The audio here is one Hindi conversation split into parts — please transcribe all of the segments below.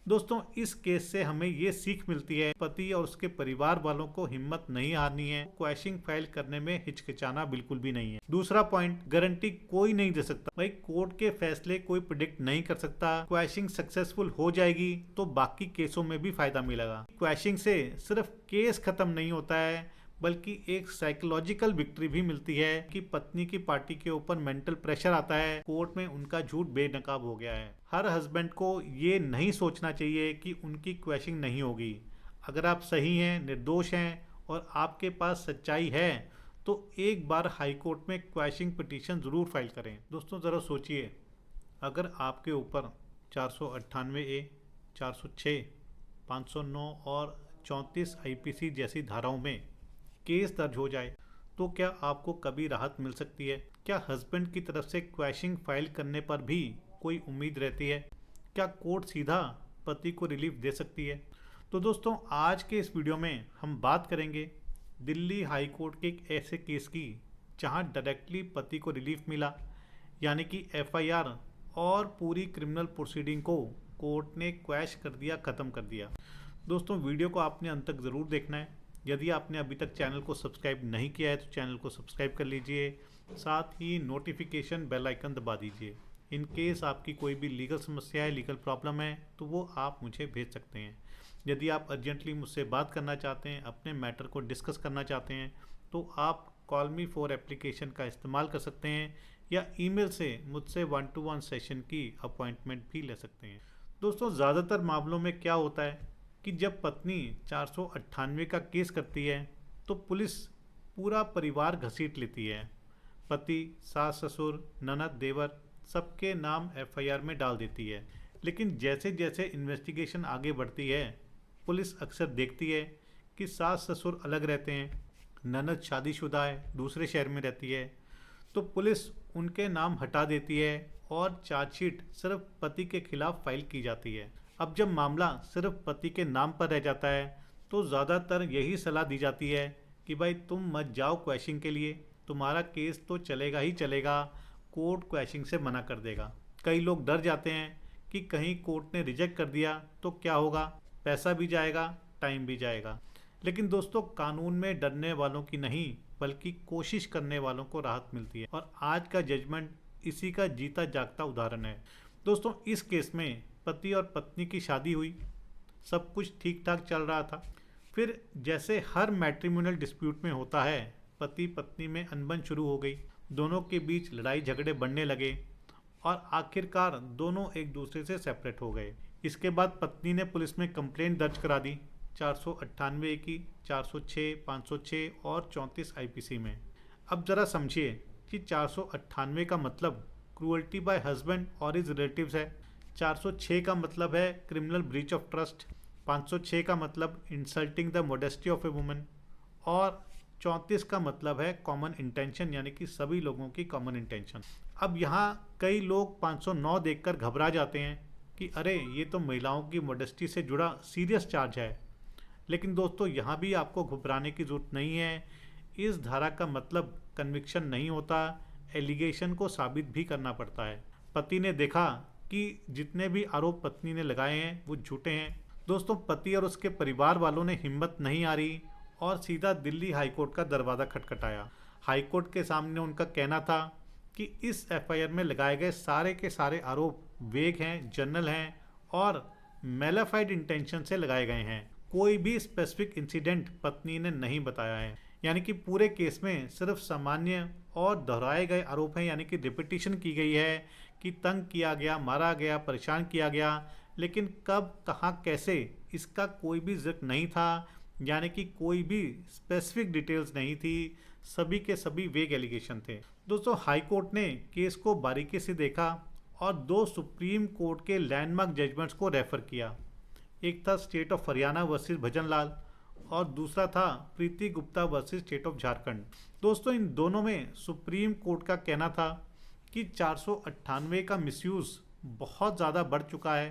दोस्तों इस केस से हमें ये सीख मिलती है, पति और उसके परिवार वालों को हिम्मत नहीं हारनी है, क्वैशिंग फाइल करने में हिचकिचाना बिल्कुल भी नहीं है। दूसरा पॉइंट, गारंटी कोई नहीं दे सकता भाई, कोर्ट के फैसले कोई प्रिडिक्ट नहीं कर सकता। क्वैशिंग सक्सेसफुल हो जाएगी तो बाकी केसों में भी फायदा मिलेगा। क्वैशिंग से सिर्फ केस खत्म नहीं होता है बल्कि एक साइकोलॉजिकल विक्ट्री भी मिलती है कि पत्नी की पार्टी के ऊपर मेंटल प्रेशर आता है, कोर्ट में उनका झूठ बेनकाब हो गया है। हर हस्बैंड को ये नहीं सोचना चाहिए कि उनकी क्वैशिंग नहीं होगी। अगर आप सही हैं, निर्दोष हैं और आपके पास सच्चाई है तो एक बार हाई कोर्ट में क्वैशिंग पिटीशन ज़रूर फाइल करें। दोस्तों ज़रा सोचिए, अगर आपके ऊपर 498A, 406, 509 और 34 IPC जैसी धाराओं में केस दर्ज हो जाए तो क्या आपको कभी राहत मिल सकती है? क्या हस्बैंड की तरफ से क्वैशिंग फाइल करने पर भी कोई उम्मीद रहती है? क्या कोर्ट सीधा पति को रिलीफ दे सकती है? तो दोस्तों आज के इस वीडियो में हम बात करेंगे दिल्ली हाई कोर्ट के एक ऐसे केस की जहां डायरेक्टली पति को रिलीफ मिला, यानी कि FIR और पूरी क्रिमिनल प्रोसीडिंग को कोर्ट ने क्वैश कर दिया, ख़त्म कर दिया। दोस्तों वीडियो को आपने अंत तक ज़रूर देखना है। यदि आपने अभी तक चैनल को सब्सक्राइब नहीं किया है तो चैनल को सब्सक्राइब कर लीजिए, साथ ही नोटिफिकेशन बेल आइकन दबा दीजिए। इन केस आपकी कोई भी लीगल समस्या है, लीगल प्रॉब्लम है तो वो आप मुझे भेज सकते हैं। यदि आप अर्जेंटली मुझसे बात करना चाहते हैं, अपने मैटर को डिस्कस करना चाहते हैं तो आप कॉल मी फॉर एप्लीकेशन का इस्तेमाल कर सकते हैं या ईमेल से मुझसे 1-to-1 सेशन की अपॉइंटमेंट भी ले सकते हैं। दोस्तों ज़्यादातर मामलों में क्या होता है कि जब पत्नी 498 का केस करती है तो पुलिस पूरा परिवार घसीट लेती है। पति, सास, ससुर, ननद, देवर सबके नाम FIR में डाल देती है। लेकिन जैसे जैसे इन्वेस्टिगेशन आगे बढ़ती है पुलिस अक्सर देखती है कि सास ससुर अलग रहते हैं, ननद शादीशुदा है, दूसरे शहर में रहती है, तो पुलिस उनके नाम हटा देती है और चार्जशीट सिर्फ पति के खिलाफ फाइल की जाती है। अब जब मामला सिर्फ पति के नाम पर रह जाता है तो ज़्यादातर यही सलाह दी जाती है कि भाई तुम मत जाओ क्वैशिंग के लिए, तुम्हारा केस तो चलेगा ही चलेगा, कोर्ट क्वैशिंग से मना कर देगा। कई लोग डर जाते हैं कि कहीं कोर्ट ने रिजेक्ट कर दिया तो क्या होगा, पैसा भी जाएगा, टाइम भी जाएगा। लेकिन दोस्तों कानून में डरने वालों की नहीं बल्कि कोशिश करने वालों को राहत मिलती है और आज का जजमेंट इसी का जीता जागता उदाहरण है। दोस्तों इस केस में पति और पत्नी की शादी हुई, सब कुछ ठीक ठाक चल रहा था। फिर जैसे हर मैट्रिमोनियल डिस्प्यूट में होता है, पति पत्नी में अनबन शुरू हो गई, दोनों के बीच लड़ाई झगड़े बढ़ने लगे और आखिरकार दोनों एक दूसरे से सेपरेट हो गए। इसके बाद पत्नी ने पुलिस में कंप्लेंट दर्ज करा दी 498 की, 406, 506 और 34 IPC में। अब ज़रा समझिए कि 498 का मतलब क्रूअल्टी बाय हस्बैंड और हिज रिलेटिव्स है, 406 का मतलब है क्रिमिनल ब्रीच ऑफ ट्रस्ट, 506 का मतलब insulting the modesty of a woman और 34 का मतलब है कॉमन इंटेंशन, यानी कि सभी लोगों की कॉमन इंटेंशन। अब यहाँ कई लोग 509 देखकर घबरा जाते हैं कि अरे ये तो महिलाओं की मोडेस्टी से जुड़ा सीरियस चार्ज है। लेकिन दोस्तों यहाँ भी आपको घबराने की ज़रूरत नहीं है। इस धारा का मतलब कन्विक्शन नहीं होता, एलिगेशन को साबित भी करना पड़ता है। पति ने देखा कि जितने भी आरोप पत्नी ने लगाए हैं वो झूठे हैं। दोस्तों पति और उसके परिवार वालों ने हिम्मत नहीं हारी और सीधा दिल्ली हाईकोर्ट का दरवाज़ा खटखटाया। हाईकोर्ट के सामने उनका कहना था कि इस FIR में लगाए गए सारे के सारे आरोप वेग हैं, जनरल हैं और मेलाफाइड इंटेंशन से लगाए गए हैं। कोई भी स्पेसिफिक इंसिडेंट पत्नी ने नहीं बताया है, यानी कि पूरे केस में सिर्फ सामान्य और दोहराए गए आरोप हैं, यानी कि रिपीटिशन की गई है कि तंग किया गया, मारा गया, परेशान किया गया, लेकिन कब, कहाँ, कैसे इसका कोई भी जिक्र नहीं था, यानी कि कोई भी स्पेसिफिक डिटेल्स नहीं थी, सभी के सभी वेग एलिगेशन थे। दोस्तों हाई कोर्ट ने केस को बारीकी से देखा और 2 सुप्रीम कोर्ट के लैंडमार्क जजमेंट्स को रेफर किया। एक था state of Haryana versus Bhajan Lal और दूसरा था Preeti Gupta versus state of Jharkhand. दोस्तों इन दोनों में सुप्रीम कोर्ट का कहना था कि 498 का मिसयूज़ बहुत ज़्यादा बढ़ चुका है।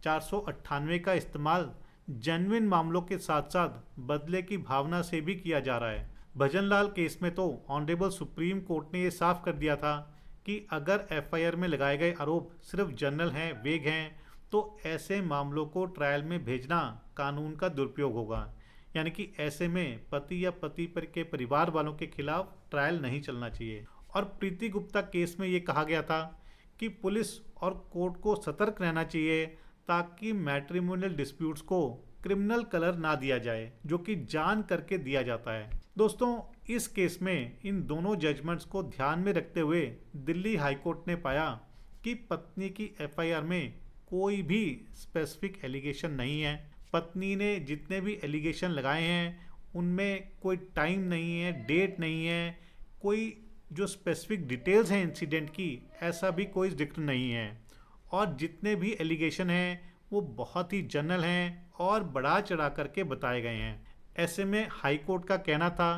498 का इस्तेमाल जेन्युइन मामलों के साथ साथ बदले की भावना से भी किया जा रहा है। भजनलाल केस में तो ऑनरेबल सुप्रीम कोर्ट ने ये साफ कर दिया था कि अगर FIR में लगाए गए आरोप सिर्फ जनरल हैं, वेग हैं, तो ऐसे मामलों को ट्रायल में भेजना कानून का दुरुपयोग होगा। यानी कि ऐसे में पति या पति पर के परिवार वालों के खिलाफ ट्रायल नहीं चलना चाहिए। और प्रीति गुप्ता केस में ये कहा गया था कि पुलिस और कोर्ट को सतर्क रहना चाहिए ताकि मैट्रिमोनियल डिस्प्यूट्स को क्रिमिनल कलर ना दिया जाए, जो कि जान करके दिया जाता है। दोस्तों, इस केस में इन दोनों जजमेंट्स को ध्यान में रखते हुए दिल्ली हाईकोर्ट ने पाया कि पत्नी की एफआईआर में कोई भी स्पेसिफिक एलिगेशन नहीं है। पत्नी ने जितने भी एलिगेशन लगाए हैं उनमें कोई टाइम नहीं है, डेट नहीं है, कोई जो स्पेसिफिक डिटेल्स हैं इंसिडेंट की, ऐसा भी कोई जिक्र नहीं है। और जितने भी एलिगेशन हैं वो बहुत ही जनरल हैं और बढ़ा चढ़ा करके बताए गए हैं। ऐसे में हाई कोर्ट का कहना था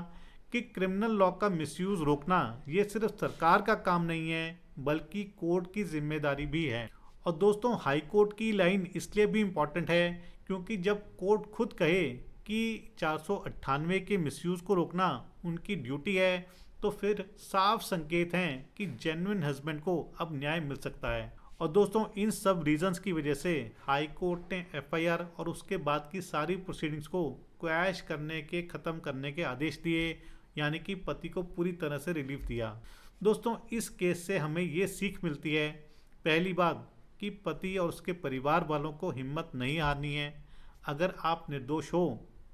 कि क्रिमिनल लॉ का मिसयूज रोकना ये सिर्फ सरकार का काम नहीं है बल्कि कोर्ट की जिम्मेदारी भी है। और दोस्तों, हाई कोर्ट की लाइन इसलिए भी इम्पॉर्टेंट है क्योंकि जब कोर्ट खुद कहे कि 498 के मिसयूज को रोकना उनकी ड्यूटी है, तो फिर साफ संकेत हैं कि जेन्युइन हस्बैंड को अब न्याय मिल सकता है। और दोस्तों, इन सब रीजंस की वजह से हाई कोर्ट ने एफआईआर और उसके बाद की सारी प्रोसीडिंग्स को क्वैश करने के, ख़त्म करने के आदेश दिए, यानी कि पति को पूरी तरह से रिलीफ दिया। दोस्तों, इस केस से हमें ये सीख मिलती है, पहली बात कि पति और उसके परिवार वालों को हिम्मत नहीं हारनी है। अगर आप निर्दोष हो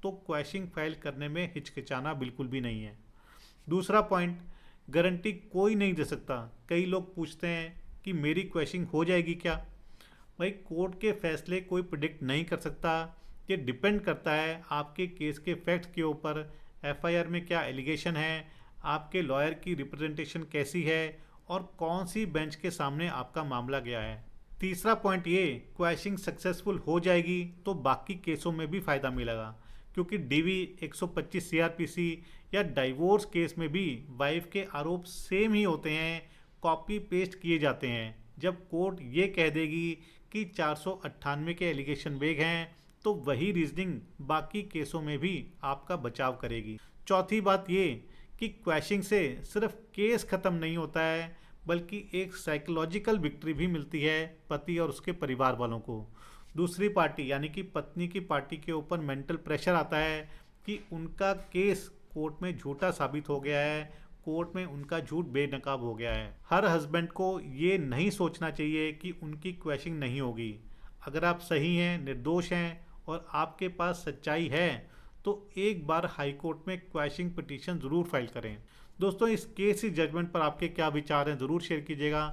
तो क्वैशिंग फाइल करने में हिचकिचाना बिल्कुल भी नहीं है। दूसरा पॉइंट, गारंटी कोई नहीं दे सकता। कई लोग पूछते हैं कि मेरी क्वैशिंग हो जाएगी क्या? भाई, कोर्ट के फैसले कोई प्रिडिक्ट नहीं कर सकता। ये डिपेंड करता है आपके केस के फैक्ट्स के ऊपर, एफआईआर में क्या एलिगेशन है, आपके लॉयर की रिप्रेजेंटेशन कैसी है और कौन सी बेंच के सामने आपका मामला गया है। तीसरा पॉइंट ये, क्वैशिंग सक्सेसफुल हो जाएगी तो बाकी केसों में भी फ़ायदा मिलेगा, क्योंकि डीवी 125 सीआरपीसी या डाइवोर्स केस में भी वाइफ के आरोप सेम ही होते हैं, कॉपी पेस्ट किए जाते हैं। जब कोर्ट ये कह देगी कि 498 के एलिगेशन वेग हैं, तो वही रीजनिंग बाकी केसों में भी आपका बचाव करेगी। चौथी बात ये कि क्वैशिंग से सिर्फ केस ख़त्म नहीं होता है बल्कि एक साइकोलॉजिकल विक्ट्री भी मिलती है पति और उसके परिवार वालों को। दूसरी पार्टी यानी कि पत्नी की पार्टी के ऊपर मेंटल प्रेशर आता है कि उनका केस कोर्ट में झूठा साबित हो गया है, कोर्ट में उनका झूठ बेनकाब हो गया है। हर हस्बैंड को ये नहीं सोचना चाहिए कि उनकी क्वैशिंग नहीं होगी। अगर आप सही हैं, निर्दोष हैं और आपके पास सच्चाई है तो एक बार हाई कोर्ट में क्वैशिंग पिटीशन ज़रूर फाइल करें। दोस्तों, इस केस की जजमेंट पर आपके क्या विचार हैं ज़रूर शेयर कीजिएगा।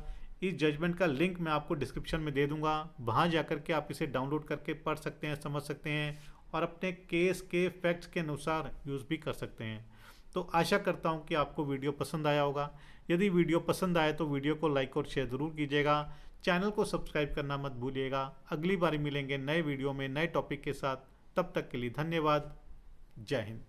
इस जजमेंट का लिंक मैं आपको डिस्क्रिप्शन में दे दूंगा, वहाँ जाकर के आप इसे डाउनलोड करके पढ़ सकते हैं, समझ सकते हैं और अपने केस के फैक्ट्स के अनुसार यूज़ भी कर सकते हैं। तो आशा करता हूँ कि आपको वीडियो पसंद आया होगा। यदि वीडियो पसंद आए तो वीडियो को लाइक और शेयर ज़रूर कीजिएगा। चैनल को सब्सक्राइब करना मत भूलिएगा। अगली बार मिलेंगे नए वीडियो में नए टॉपिक के साथ। तब तक के लिए धन्यवाद। जय हिंद।